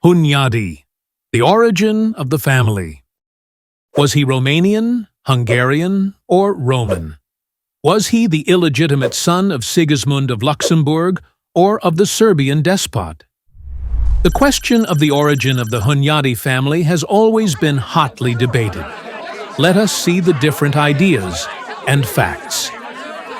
Hunyadi, the origin of the family. Was he Romanian, Hungarian, or Roman? Was he the illegitimate son of Sigismund of Luxembourg or of the Serbian despot? The question of the origin of the Hunyadi family has always been hotly debated. Let us see the different ideas and facts.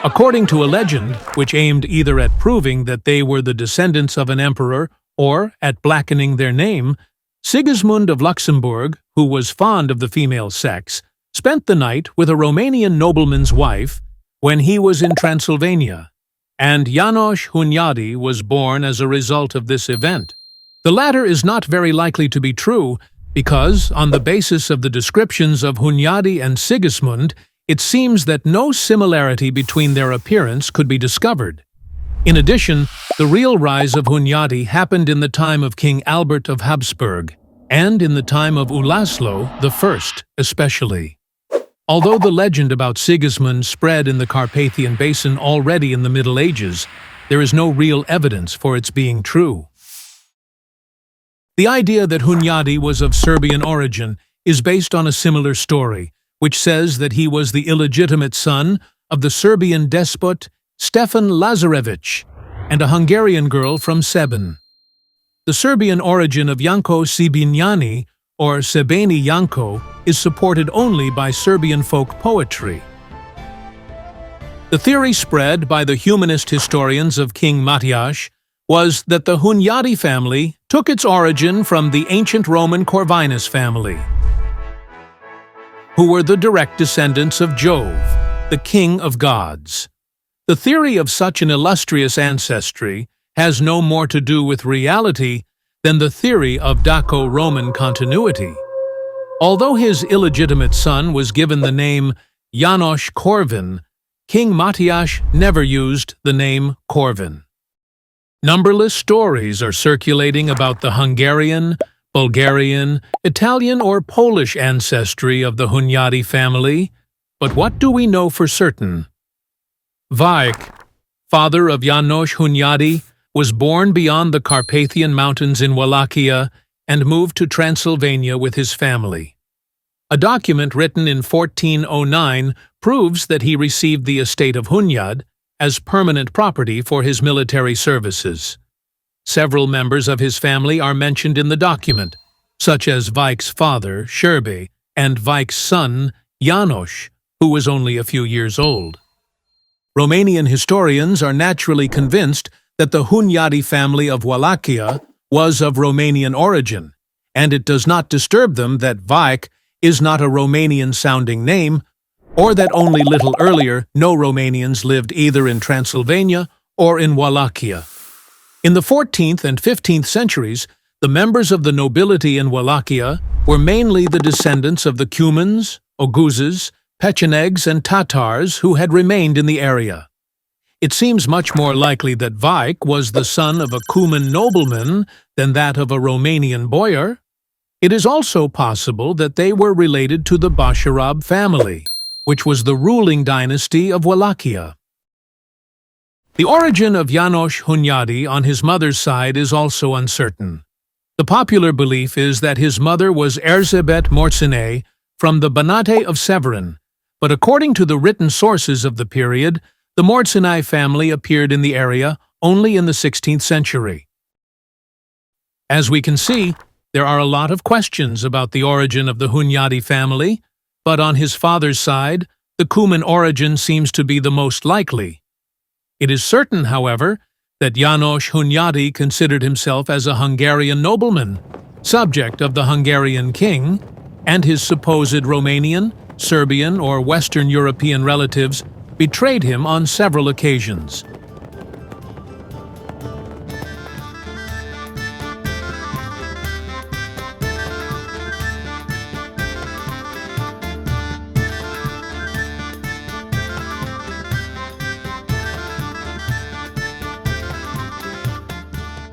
According to a legend, which aimed either at proving that they were the descendants of an emperor or at blackening their name, Sigismund of Luxembourg, who was fond of the female sex, spent the night with a Romanian nobleman's wife when he was in Transylvania, and János Hunyadi was born as a result of this event. The latter is not very likely to be true because, on the basis of the descriptions of Hunyadi and Sigismund, it seems that no similarity between their appearance could be discovered. In addition, the real rise of Hunyadi happened in the time of King Albert of Habsburg, and in the time of Ulaslo I especially. Although the legend about Sigismund spread in the Carpathian Basin already in the Middle Ages, there is no real evidence for its being true. The idea that Hunyadi was of Serbian origin is based on a similar story, which says that he was the illegitimate son of the Serbian despot Stefan Lazarevich and a Hungarian girl from Seban. The Serbian origin of Janko Sebenjani, or Sebeni Janko, is supported only by Serbian folk poetry. The theory spread by the humanist historians of King Matyas was that the Hunyadi family took its origin from the ancient Roman Corvinus family, who were the direct descendants of Jove, the king of gods. The theory of such an illustrious ancestry has no more to do with reality than the theory of Daco-Roman continuity. Although his illegitimate son was given the name János Corvin, King Matyas never used the name Corvin. Numberless stories are circulating about the Hungarian, Bulgarian, Italian, or Polish ancestry of the Hunyadi family, but what do we know for certain? Vajk, father of János Hunyadi, was born beyond the Carpathian Mountains in Wallachia and moved to Transylvania with his family. A document written in 1409 proves that he received the estate of Hunyad as permanent property for his military services. Several members of his family are mentioned in the document, such as Vajk's father, Sherbe, and Vajk's son, János, who was only a few years old. Romanian historians are naturally convinced that the Hunyadi family of Wallachia was of Romanian origin, and it does not disturb them that Vajk is not a Romanian-sounding name, or that only little earlier no Romanians lived either in Transylvania or in Wallachia. In the 14th and 15th centuries, the members of the nobility in Wallachia were mainly the descendants of the Cumans, Oguzes, Pechenegs, and Tatars who had remained in the area. It seems much more likely that Vajk was the son of a Cuman nobleman than that of a Romanian boyar. It is also possible that they were related to the Basarab family, which was the ruling dynasty of Wallachia. The origin of János Hunyadi on his mother's side is also uncertain. The popular belief is that his mother was Erzsébet Morcine from the Banate of Severin, but according to the written sources of the period, the Morcine family appeared in the area only in the 16th century. As we can see, there are a lot of questions about the origin of the Hunyadi family, but on his father's side, the Cuman origin seems to be the most likely. It is certain, however, that János Hunyadi considered himself as a Hungarian nobleman, subject of the Hungarian king, and his supposed Romanian, Serbian, or Western European relatives betrayed him on several occasions.